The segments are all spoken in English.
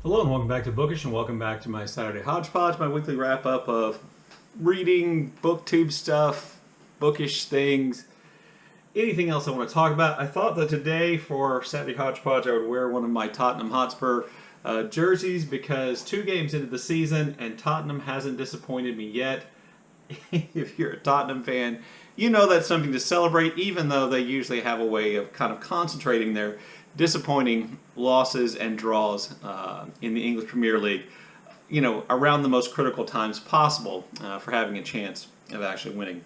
Hello and welcome back to Bookish, and welcome back to my Saturday Hodgepodge, my weekly wrap-up of reading, booktube stuff, bookish things, anything else I want to talk about. I thought that today for Saturday Hodgepodge I would wear one of my Tottenham Hotspur jerseys because 2 games into the season and Tottenham hasn't disappointed me yet. If you're a Tottenham fan, you know that's something to celebrate, even though they usually have a way of kind of concentrating their disappointing losses and draws in the English Premier League, you know, around the most critical times possible for having a chance of actually winning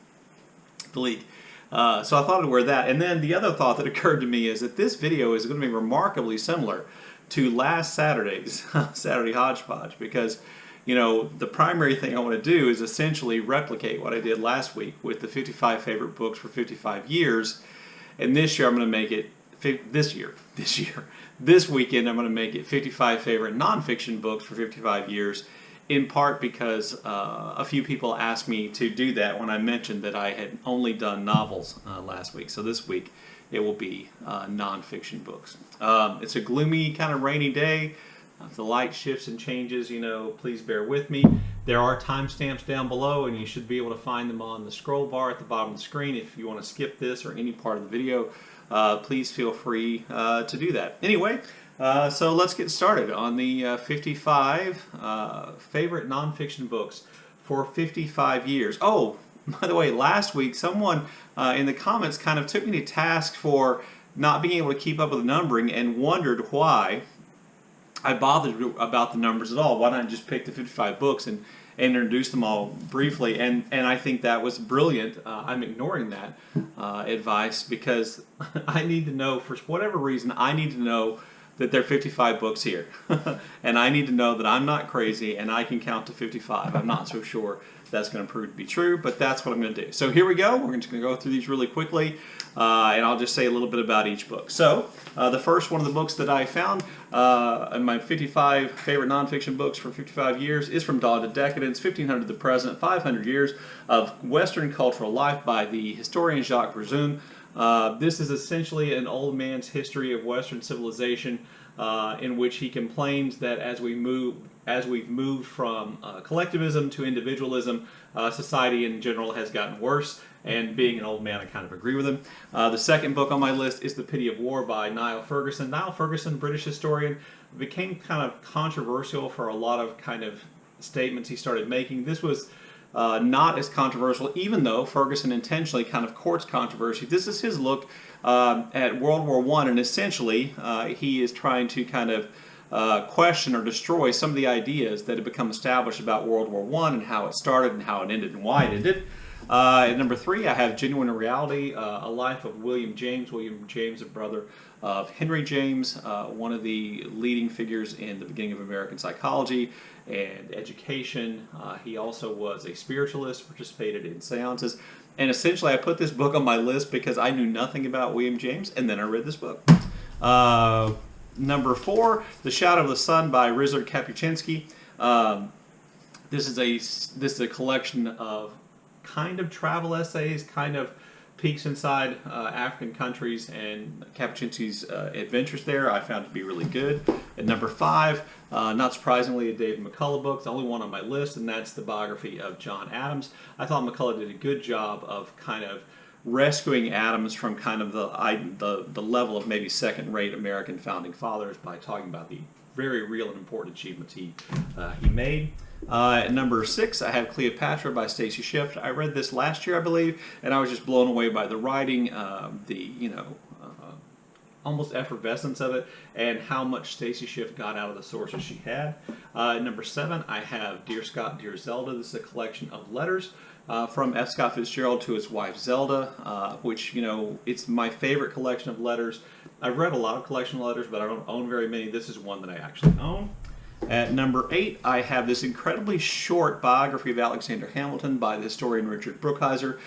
the league. So I thought I'd wear that. And then the other thought that occurred to me is that this video is going to be remarkably similar to last Saturday's Saturday Hodgepodge because, you know, the primary thing I want to do is essentially replicate what I did last week with the 55 favorite books for 55 years. And this year I'm going to make it this weekend I'm going to make it 55 favorite nonfiction books for 55 years, in part because a few people asked me to do that when I mentioned that I had only done novels last week. So this week it will be nonfiction books. It's a gloomy, kind of rainy day. If the light shifts and changes, you know, please bear with me. There are timestamps down below, and you should be able to find them on the scroll bar at the bottom of the screen. If you want to skip this or any part of the video, please feel free to do that. Anyway, so let's get started on the 55 favorite nonfiction books for 55 years. Oh, by the way, last week someone in the comments kind of took me to task for not being able to keep up with the numbering and wondered why I bothered about the numbers at all. Why not just pick the 55 books and introduce them all briefly? And I think that was brilliant. I'm ignoring that advice because I need to know, for whatever reason, I need to know that there are 55 books here. And I need to know that I'm not crazy and I can count to 55. I'm not so sure that's going to prove to be true, but that's what I'm going to do. So here we go. We're just going to go through these really quickly, and I'll just say a little bit about each book. So the first one of the books that I found in my 55 favorite nonfiction books for 55 years is From Dawn to Decadence, 1500 to the Present, 500 Years of Western Cultural Life by the historian Jacques Verzoon. This is essentially an old man's history of Western civilization, in which he complains that as we've moved from collectivism to individualism, society in general has gotten worse. And being an old man, I kind of agree with him. The second book on my list is The Pity of War by Niall Ferguson. Niall Ferguson, British historian, became kind of controversial for a lot of kind of statements he started making. This was not as controversial, even though Ferguson intentionally kind of courts controversy. This is his look at World War I, and essentially he is trying to kind of question or destroy some of the ideas that had become established about World War I and how it started and how it ended and why it ended. At number 3, I have Genuine Reality, A Life of William James. William James, a brother of Henry James, one of the leading figures in the beginning of American psychology and education. He also was a spiritualist, participated in seances, and essentially I put this book on my list because I knew nothing about William James, and then I read this book. Number 4, The Shadow of the Sun by Ryszard Kapuscinski. This is a collection of kind of travel essays, kind of peeks inside African countries and Kapuscinski's adventures there. I found to be really good. At number 5, not surprisingly, a David McCullough book, the only one on my list, and that's the biography of John Adams. I thought McCullough did a good job of kind of rescuing Adams from kind of the level of maybe second-rate American founding fathers by talking about the very real and important achievements he made. At number 6, I have Cleopatra by Stacy Schiff. I read this last year, I believe, and I was just blown away by the writing, almost effervescence of it, and how much Stacy Schiff got out of the sources she had. At number 7, I have Dear Scott, Dear Zelda. This is a collection of letters from F. Scott Fitzgerald to his wife Zelda, which, you know, it's my favorite collection of letters. I've read a lot of collection of letters, but I don't own very many. This is one that I actually own. At number 8, I have this incredibly short biography of Alexander Hamilton by the historian Richard Brookhiser.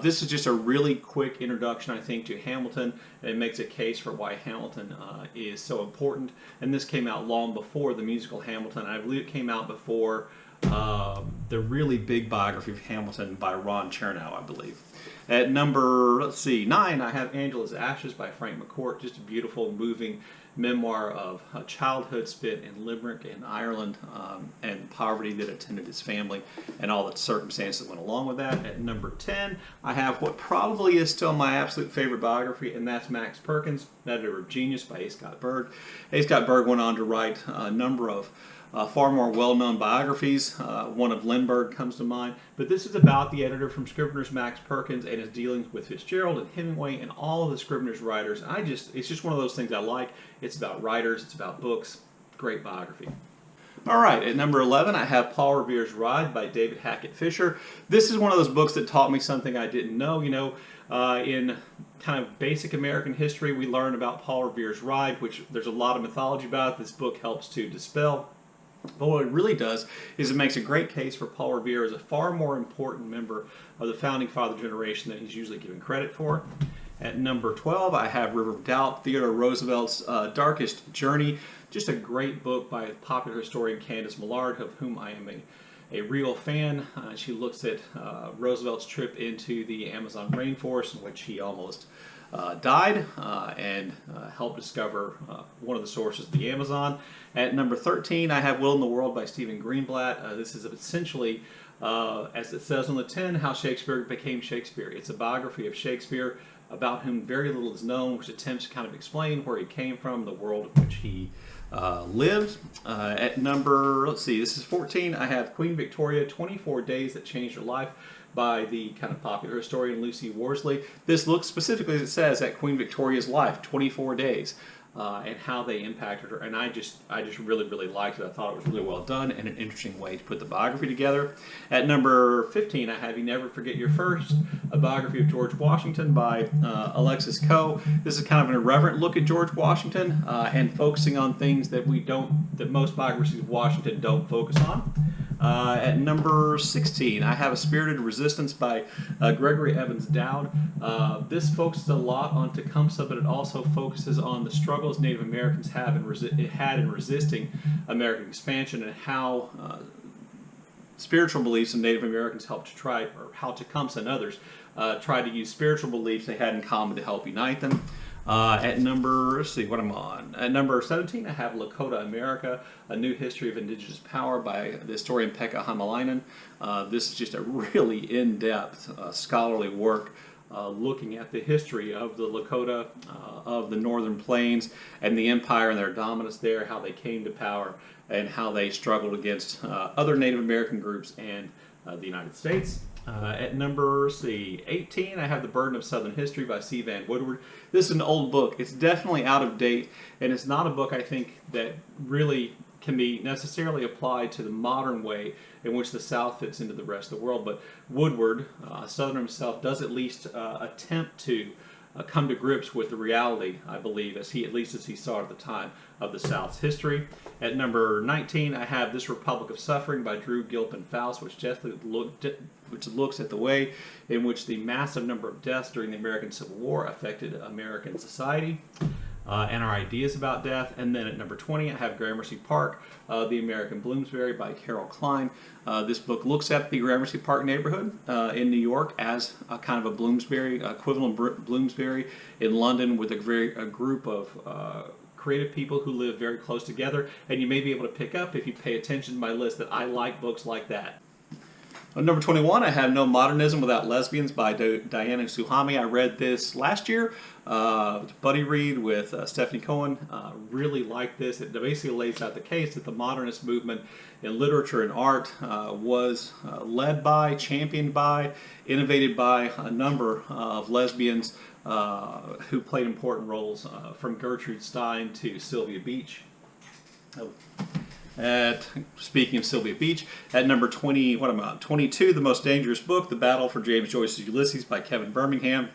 This is just a really quick introduction, I think, to Hamilton, and it makes a case for why Hamilton is so important. And this came out long before the musical Hamilton. I believe it came out before the really big biography of Hamilton by Ron Chernow, I believe. At number, let's see, 9, I have Angela's Ashes by Frank McCourt. Just a beautiful, moving memoir of a childhood spent in Limerick in Ireland, and poverty that attended his family and all the circumstances that went along with that. At number 10, I have what probably is still my absolute favorite biography, and that's Max Perkins, Editor of Genius by A. Scott Berg. A. Scott Berg went on to write a number of far more well-known biographies. One of Lindbergh comes to mind. But this is about the editor from Scribner's, Max Perkins, and his dealings with Fitzgerald and Hemingway and all of the Scribner's writers. And it's just one of those things I like. It's about writers. It's about books. Great biography. All right, at number 11, I have Paul Revere's Ride by David Hackett Fisher. This is one of those books that taught me something I didn't know. You know, in kind of basic American history, we learn about Paul Revere's Ride, which there's a lot of mythology about. This book helps to dispel. But what it really does is it makes a great case for Paul Revere as a far more important member of the Founding Father generation than he's usually given credit for. At number 12, I have River of Doubt, Theodore Roosevelt's Darkest Journey. Just a great book by popular historian Candace Millard, of whom I am a real fan. She looks at Roosevelt's trip into the Amazon rainforest, in which he almost died, and helped discover one of the sources of the Amazon. At number 13, I have Will in the World by Stephen Greenblatt. This is essentially, as it says on the tin, how Shakespeare became Shakespeare. It's a biography of Shakespeare, about whom very little is known, which attempts to kind of explain where he came from, the world in which he lived. At number, let's see, this is 14, I have Queen Victoria, 24 Days That Changed Her Life by the kind of popular historian Lucy Worsley. This looks specifically, as it says, at Queen Victoria's life, 24 days. And how they impacted her, and I just really, really liked it. I thought it was really well done and an interesting way to put the biography together. At number 15, I have You Never Forget Your First, a biography of George Washington by Alexis Coe. This is kind of an irreverent look at George Washington and focusing on things that most biographies of Washington don't focus on. At number 16, I have A Spirited Resistance by Gregory Evans Dowd. This focuses a lot on Tecumseh, but it also focuses on the struggles Native Americans had in resisting American expansion, and how spiritual beliefs of Native Americans helped to try, or how Tecumseh and others tried to use spiritual beliefs they had in common to help unite them. At number, let's see, what I'm on. At number 17, I have Lakota America, A New History of Indigenous Power by the historian Pekka Hamalainen. This is just a really in-depth scholarly work looking at the history of the Lakota, of the Northern Plains, and the empire and their dominance there, how they came to power, and how they struggled against other Native American groups and the United States. At number 18, I have The Burden of Southern History by C. Van Woodward. This is an old book. It's definitely out of date, and it's not a book, I think, that really can be necessarily applied to the modern way in which the South fits into the rest of the world. But Woodward, a Southerner himself, does at least attempt to come to grips with the reality, I believe, at least as he saw it at the time, of the South's history. At number 19, I have This Republic of Suffering by Drew Gilpin Faust, which looks at the way in which the massive number of deaths during the American Civil War affected American society and our ideas about death. And then at number 20, I have Gramercy Park, The American Bloomsbury by Carol Klein. This book looks at the Gramercy Park neighborhood in New York as a kind of a Bloomsbury, equivalent Bloomsbury in London, with a group of creative people who live very close together. And you may be able to pick up, if you pay attention to my list, that I like books like that. On number 21, I have No Modernism Without Lesbians by Diana Suhami. I read this last year. Buddy read with Stephanie Cohen. Really liked this. It basically lays out the case that the modernist movement in literature and art was led by, championed by, innovated by a number of lesbians who played important roles, from Gertrude Stein to Sylvia Beach. Speaking of Sylvia Beach, at number 22, The Most Dangerous Book, The Battle for James Joyce's Ulysses by Kevin Birmingham.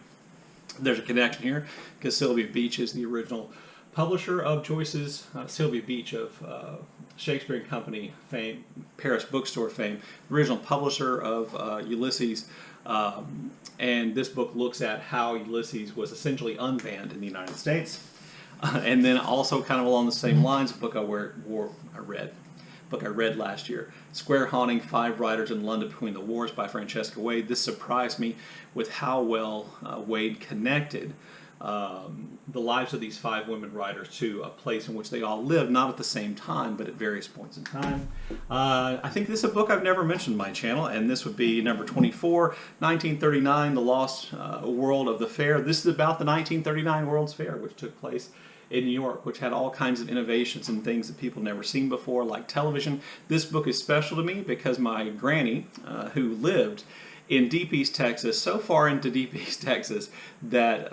There's a connection here, because Sylvia Beach is the original publisher of Joyce's, Sylvia Beach of Shakespeare and Company fame, Paris bookstore fame, the original publisher of Ulysses. And this book looks at how Ulysses was essentially unbanned in the United States. And then also kind of along the same lines, a book I read book I read last year. Square Haunting, 5 Writers in London Between the Wars by Francesca Wade. This surprised me with how well Wade connected the lives of these 5 women writers to a place in which they all lived, not at the same time, but at various points in time. I think this is a book I've never mentioned on my channel, and this would be number 24, 1939, The Lost World of the Fair. This is about the 1939 World's Fair, which took place in New York, which had all kinds of innovations and things that people never seen before, like television. This book is special to me because my granny, who lived in Deep East Texas, so far into Deep East Texas that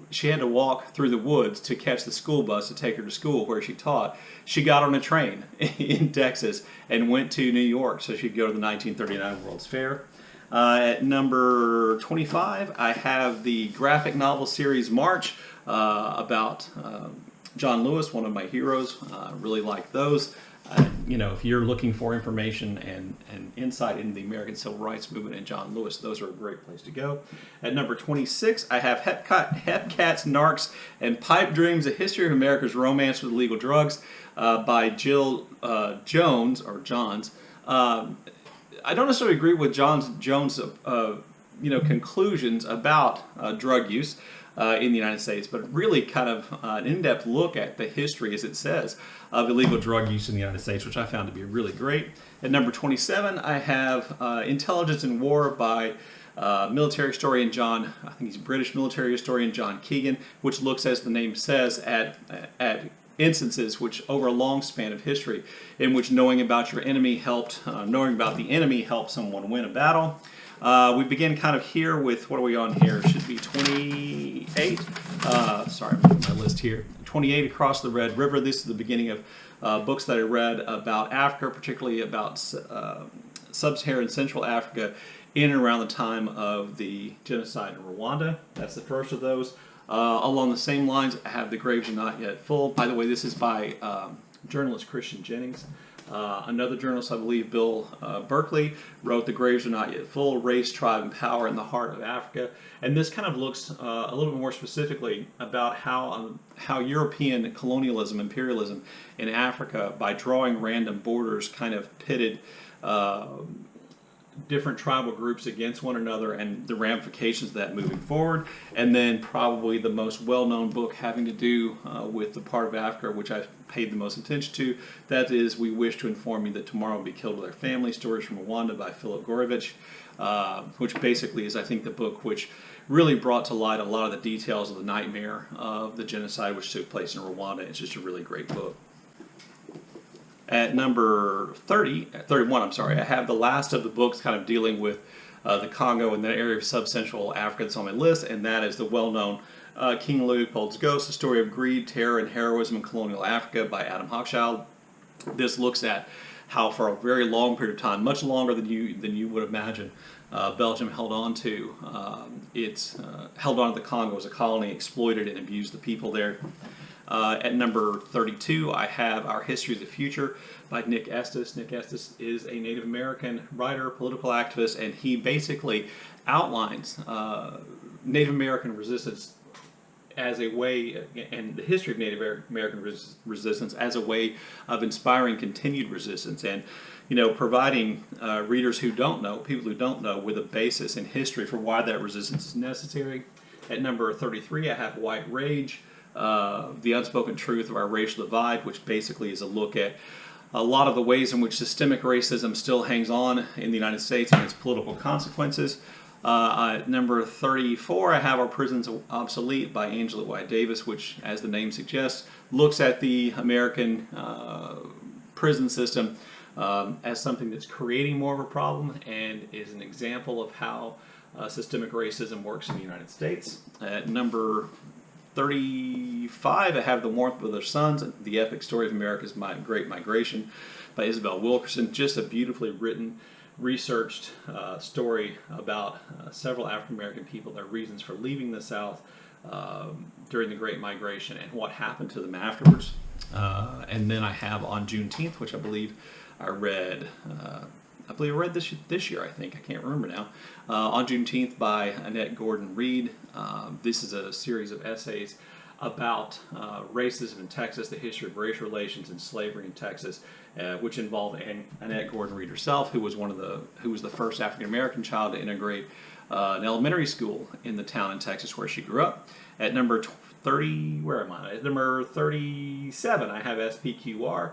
she had to walk through the woods to catch the school bus to take her to school where she taught. She got on a train in Texas and went to New York so she'd go to the 1939 World's Fair. At number 25, I have the graphic novel series March about John Lewis, one of my heroes. Really like those. You know, if you're looking for information and insight into the American Civil Rights Movement and John Lewis, those are a great place to go. At number 26, I have Hepcats, Narcs, and Pipe Dreams, A History of America's Romance with Illegal Drugs by Jill Jones, or Johns. I don't necessarily agree with Jones' conclusions about drug use in the United States, but really kind of an in-depth look at the history, as it says, of illegal drug use in the United States, which I found to be really great. At number 27, I have Intelligence in War by military historian John, I think he's British military historian John Keegan, which looks, as the name says, at instances which over a long span of history in which knowing about your enemy helped, knowing about the enemy helped someone win a battle. We begin kind of here with, what are we on here? Should be 28. Sorry, I'm looking at my list here. 28, Across the Red River. This is the beginning of books that I read about Africa, particularly about sub-Saharan Central Africa in and around the time of the genocide in Rwanda. That's the first of those. Along the same lines, I have The Graves Are Not Yet Full. By the way, this is by journalist Christian Jennings. Another journalist, I believe, Bill Berkeley, wrote The Graves Are Not Yet Full, Race, Tribe, and Power in the Heart of Africa. And this kind of looks a little bit more specifically about how European colonialism, imperialism in Africa, by drawing random borders, kind of pitted different tribal groups against one another and the ramifications of that moving forward. And then probably the most well-known book having to do with the part of Africa which I've paid the most attention to, that is We Wish to Inform You That Tomorrow Will Be Killed with Our Family, Stories from Rwanda by Philip Gorovich, which basically is, I think, the book which really brought to light a lot of the details of the nightmare of the genocide which took place in Rwanda. It's just a really great book. At number 31, I have the last of the books kind of dealing with the Congo and that area of sub-Central Africa that's on my list, and that is the well-known King Leopold's Ghost, A Story of Greed, Terror, and Heroism in Colonial Africa by Adam Hochschild. This looks at how for a very long period of time, much longer than you would imagine, Belgium held on to the Congo as a colony, exploited and abused the people there. At number 32, I have Our History of the Future by Nick Estes. Nick Estes is a Native American writer, political activist, and he basically outlines Native American resistance as a way, and the history of Native American resistance as a way of inspiring continued resistance, and providing readers who don't know, people who don't know, with a basis in history for why that resistance is necessary. At number 33, I have White Rage, The Unspoken Truth of Our Racial Divide, which basically is a look at a lot of the ways in which systemic racism still hangs on in the United States and its political consequences. At number 34, I have Our Prisons Obsolete by Angela White Davis, which, as the name suggests, looks at the American prison system as something that's creating more of a problem and is an example of how systemic racism works in the United States. At number 35, I have The Warmth of Their Suns, The Epic Story of America's Great Migration by Isabel Wilkerson. Just a beautifully written, researched story about several African American people, their reasons for leaving the South during the Great Migration and what happened to them afterwards. And then I have On Juneteenth, which I believe I read this year, I think. I can't remember now. On Juneteenth by Annette Gordon Reed. This is a series of essays about racism in Texas, the history of race relations and slavery in Texas, which involved Annette Gordon Reed herself, who was the first African American child to integrate an elementary school in the town in Texas where she grew up. At number 30, where am I? At number 37, I have SPQR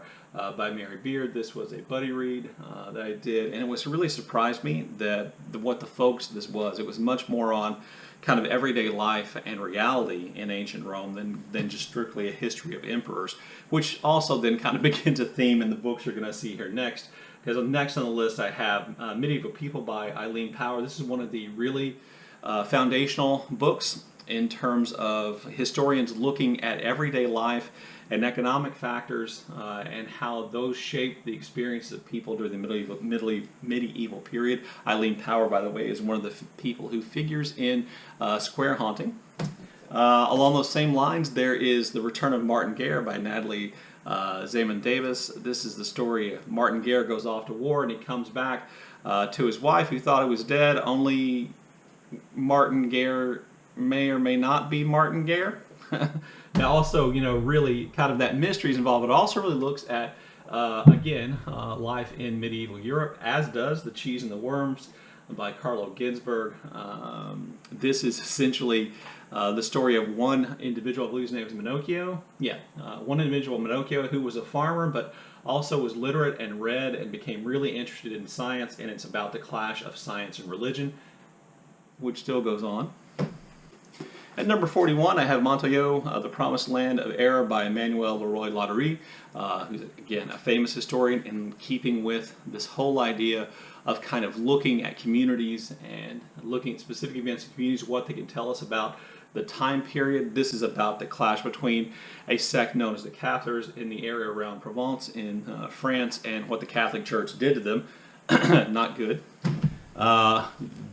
by Mary Beard. This was a buddy read that I did, and it was really surprised me that what the focus of this was. It was much more on kind of everyday life and reality in ancient Rome than just strictly a history of emperors, which also then kind of begins a theme in the books you're going to see here next. Because next on the list I have Medieval People by Eileen Power. This is one of the really foundational books in terms of historians looking at everyday life and economic factors and how those shape the experiences of people during the medieval period. Eileen Power, by the way, is one of the people who figures in Square Haunting. Along those same lines, there is The Return of Martin Guerre by Natalie Zaman Davis. This is the story of Martin Guerre goes off to war and he comes back to his wife who thought he was dead. Only Martin Guerre may or may not be Martin Guerre. Now also, really kind of that mystery is involved. It also really looks at, again, life in medieval Europe, as does The Cheese and the Worms by Carlo Ginzburg. This is essentially the story of one individual, I believe his name is Minocchio. Yeah, one individual, Minocchio, who was a farmer, but also was literate and read and became really interested in science, and it's about the clash of science and religion, which still goes on. At number 41, I have Montoya, The Promised Land of Error by Emmanuel Leroy-Ladurie, who's, again, a famous historian in keeping with this whole idea of kind of looking at communities and looking at specific events in communities, what they can tell us about the time period. This is about the clash between a sect known as the Cathars in the area around Provence in France and what the Catholic Church did to them. Not good.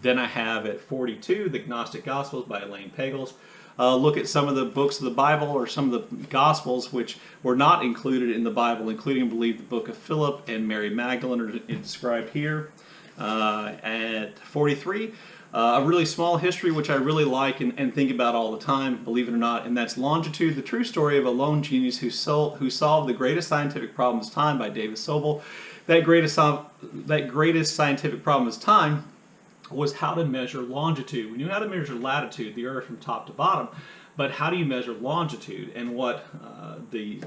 Then I have at 42, The Gnostic Gospels by Elaine Pagels. Look at some of the books of the Bible or some of the Gospels which were not included in the Bible, including, I believe, the book of Philip and Mary Magdalene are described here. At 43, a really small history which I really like and think about all the time, believe it or not, and that's Longitude, the true story of a lone genius who solved the greatest scientific problem of his time by David Sobel. That greatest scientific problem of his time was how to measure longitude. We knew how to measure latitude, the Earth from top to bottom, but how do you measure longitude? And what the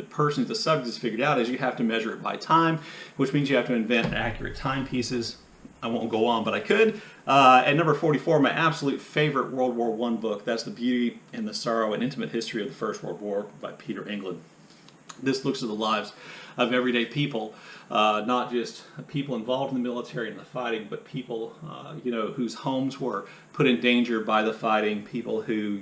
person, the subject, has figured out is you have to measure it by time, which means you have to invent accurate timepieces. I won't go on, but I could. At number 44, my absolute favorite World War I book. That's The Beauty and the Sorrow and Intimate History of the First World War by Peter England. This looks at the lives of everyday people, not just people involved in the military and the fighting, but people, whose homes were put in danger by the fighting, people who,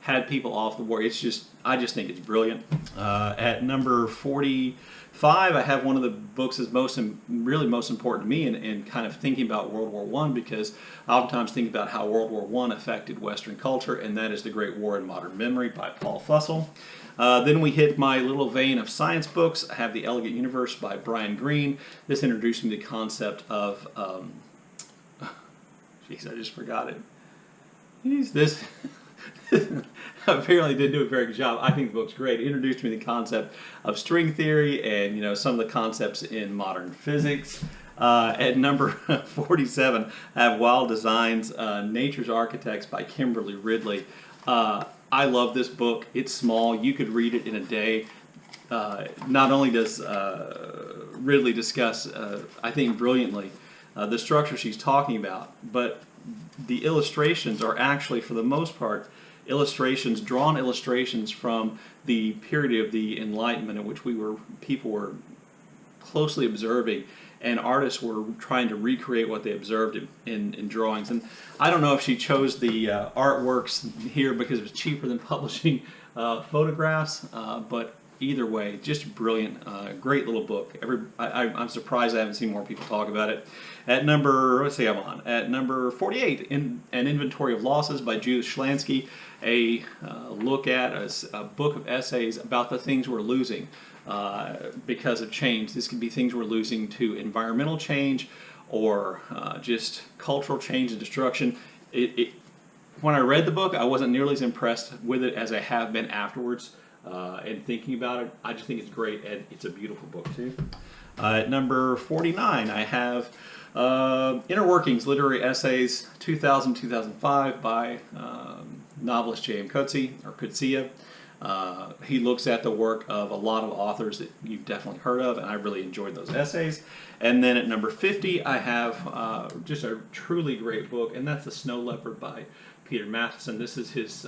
had people off the war. I just think it's brilliant. At number 45, I have one of the books that's most important to me in kind of thinking about World War I, because I oftentimes think about how World War I affected Western culture, and that is The Great War in Modern Memory by Paul Fussell. Then we hit my little vein of science books. I have The Elegant Universe by Brian Greene. This introduced me to the concept of, jeez, I just forgot it. This apparently didn't do a very good job. I think the book's great. It introduced me to the concept of string theory and some of the concepts in modern physics. At number 47, I have Wild Designs, Nature's Architects by Kimberly Ridley. I love this book. It's small. You could read it in a day. Not only does Ridley discuss, I think brilliantly, the structure she's talking about, but the illustrations are actually, for the most part, drawn illustrations from the period of the Enlightenment in which people were closely observing, and artists were trying to recreate what they observed in drawings. And I don't know if she chose the artworks here because it was cheaper than publishing photographs, but either way, just brilliant, great little book. I'm surprised I haven't seen more people talk about it. At number, at number 48, An Inventory of Losses by Judith Schlansky, a look at a book of essays about the things we're losing because of change. This could be things we're losing to environmental change or just cultural change and destruction. when I read the book, I wasn't nearly as impressed with it as I have been afterwards. And thinking about it, I just think it's great, and it's a beautiful book too. At number 49, I have Inner Workings, Literary Essays, 2000-2005 by novelist J.M. Coetzee. He looks at the work of a lot of authors that you've definitely heard of, and I really enjoyed those essays. And then at number 50, I have just a truly great book, and that's The Snow Leopard by Peter Matheson. This is his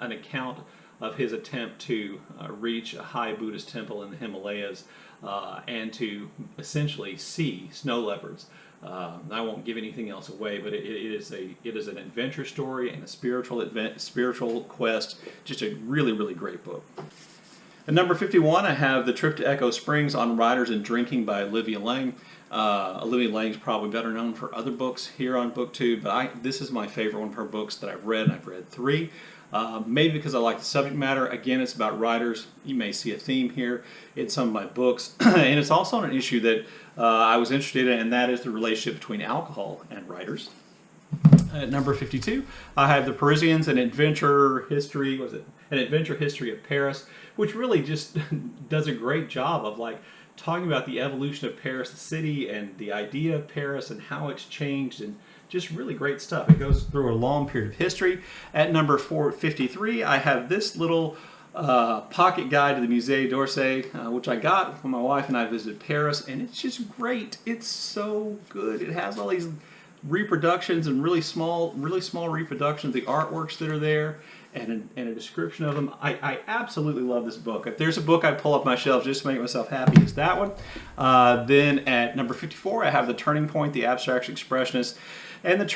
an account of his attempt to reach a high Buddhist temple in the Himalayas and to essentially see snow leopards. I won't give anything else away, but it is an adventure story and a spiritual quest. Just a really, really great book. At number 51, I have The Trip to Echo Springs on Writers and Drinking by Olivia Lang. Olivia Lang's probably better known for other books here on BookTube, but this is my favorite one of her books that I've read, and I've read 3. Maybe because I like the subject matter. Again, it's about writers. You may see a theme here in some of my books. And it's also on an issue that I was interested in, and that is the relationship between alcohol and writers. At number 52, I have The Parisians, an adventure history. An adventure history of Paris, which really just does a great job of talking about the evolution of Paris, the city, and the idea of Paris and how it's changed, and just really great stuff. It goes through a long period of history. At number 453, I have this little pocket guide to the Musée d'Orsay, which I got when my wife and I visited Paris, and it's just great. It's so good. It has all these reproductions and really small reproductions, the artworks that are there, and a description of them. I absolutely love this book. If there's a book I pull up my shelf just to make myself happy, it's that one. Then at number 54, I have The Turning Point, The Abstract Expressionist, and the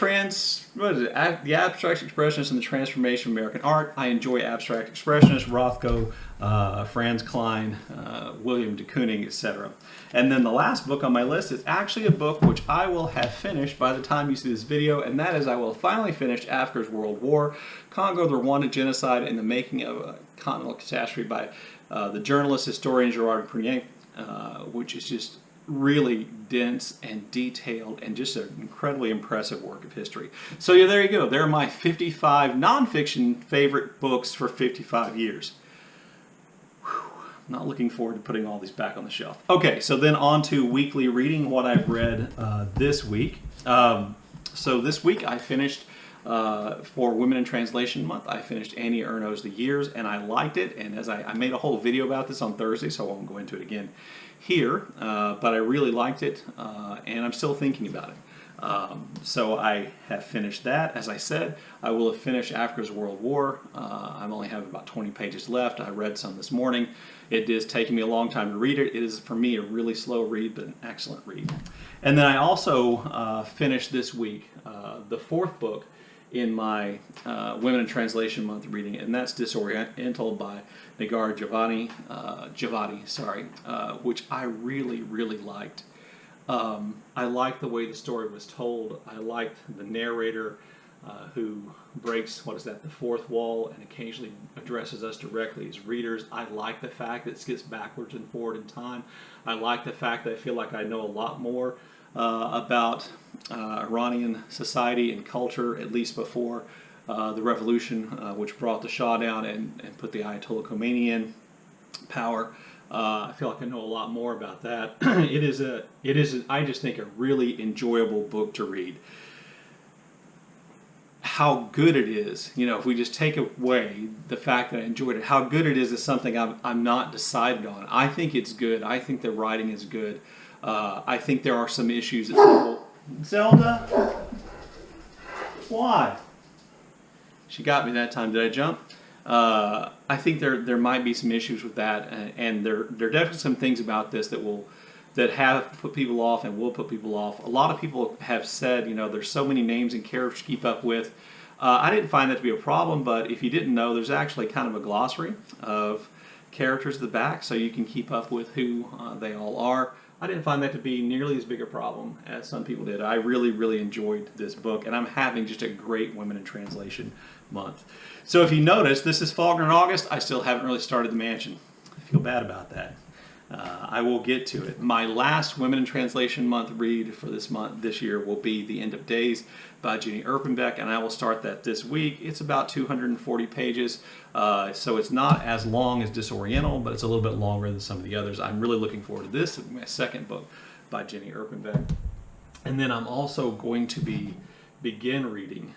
Abstract Expressionist and the Transformation of American Art. I enjoy Abstract Expressionists, Rothko, Franz Klein, William de Kooning, etc. And then the last book on my list is actually a book which I will have finished by the time you see this video, and that is I will finally finish Africa's World War, Congo, the Rwanda Genocide, and the Making of a Continental Catastrophe by the journalist, historian Gerard Prunier, which is just really dense and detailed and just an incredibly impressive work of history. So yeah, there you go. There are my 55 nonfiction favorite books for 55 years. Not looking forward to putting all these back on the shelf. Okay, so then on to weekly reading, what I've read this week. So this week I finished, for Women in Translation Month, I finished Annie Ernaux's The Years, and I liked it. And as I made a whole video about this on Thursday, so I won't go into it again here, but I really liked it, and I'm still thinking about it. So I have finished that. As I said, I will have finished Africa's World War. I only have about 20 pages left. I read some this morning. It is taking me a long time to read it. It is, for me, a really slow read, but an excellent read. And then I also finished this week the 4th book in my Women in Translation Month reading, and that's Disoriental by Nagar Javadi, which I really, really liked. I liked the way the story was told. I liked the narrator who breaks, the 4th wall and occasionally addresses us directly as readers. I like the fact that it skips backwards and forward in time. I like the fact that I feel like I know a lot more about Iranian society and culture, at least before the revolution, which brought the Shah down and put the Ayatollah Khomeini in power. I feel like I know a lot more about that. It is, I just think, a really enjoyable book to read. How good it is, if we just take away the fact that I enjoyed it, how good it is something I'm not decided on. I think it's good. I think the writing is good. I think there are some issues that people... Zelda? Why? She got me that time. Did I jump? I think there might be some issues with that, and there are definitely some things about this that have put people off and will put people off. A lot of people have said, there's so many names and characters to keep up with. I didn't find that to be a problem, but if you didn't know, there's actually kind of a glossary of characters at the back, so you can keep up with who they all are. I didn't find that to be nearly as big a problem as some people did. I really, really enjoyed this book, and I'm having just a great Women in Translation Month. So if you notice, this is Faulkner in August. I still haven't really started The Mansion. I feel bad about that. I will get to it. My last Women in Translation Month read for this year will be The End of Days by Jenny Erpenbeck, and I will start that this week. It's about 240 pages, so it's not as long as Disoriental, but it's a little bit longer than some of the others. I'm really looking forward to this. It's my second book by Jenny Erpenbeck. And then I'm also going to begin reading,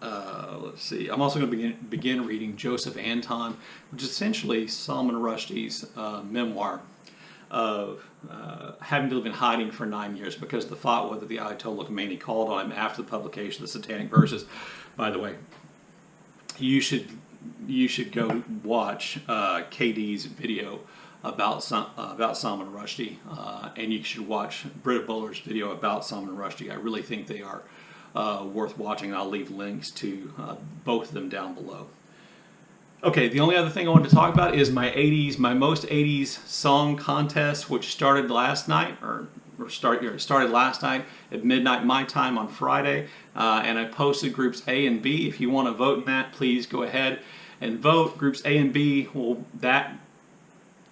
let's see, I'm also going to begin reading Joseph Anton, which is essentially Salman Rushdie's memoir of having to live in hiding for 9 years because of the fatwa that the Ayatollah Khomeini called on him after the publication of the Satanic Verses. By the way, you should go watch KD's video about Salman Rushdie, and you should watch Britta Bowler's video about Salman Rushdie. I really think they are worth watching. I'll leave links to both of them down below. Okay, the only other thing I wanted to talk about is my most 80s song contest, which started last night, started last night at midnight my time on Friday, and I posted groups A and B. If you want to vote in that, please go ahead and vote. Groups A and B, that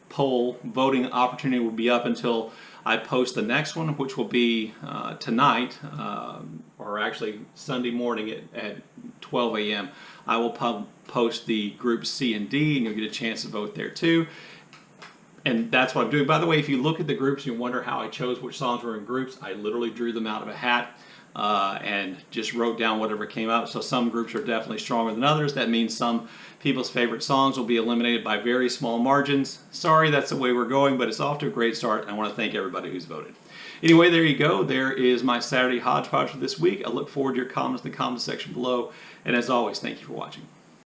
poll voting opportunity will be up until I post the next one, which will be tonight, or actually Sunday morning at 12 a.m. I will post the groups C and D, and you'll get a chance to vote there too. And that's what I'm doing. By the way, if you look at the groups, you wonder how I chose which songs were in groups. I literally drew them out of a hat and just wrote down whatever came up. So some groups are definitely stronger than others. That means some people's favorite songs will be eliminated by very small margins. Sorry, that's the way we're going, but it's off to a great start. I want to thank everybody who's voted. Anyway, there you go. There is my Saturday Hodgepodge for this week. I look forward to your comments in the comments section below. And as always, thank you for watching.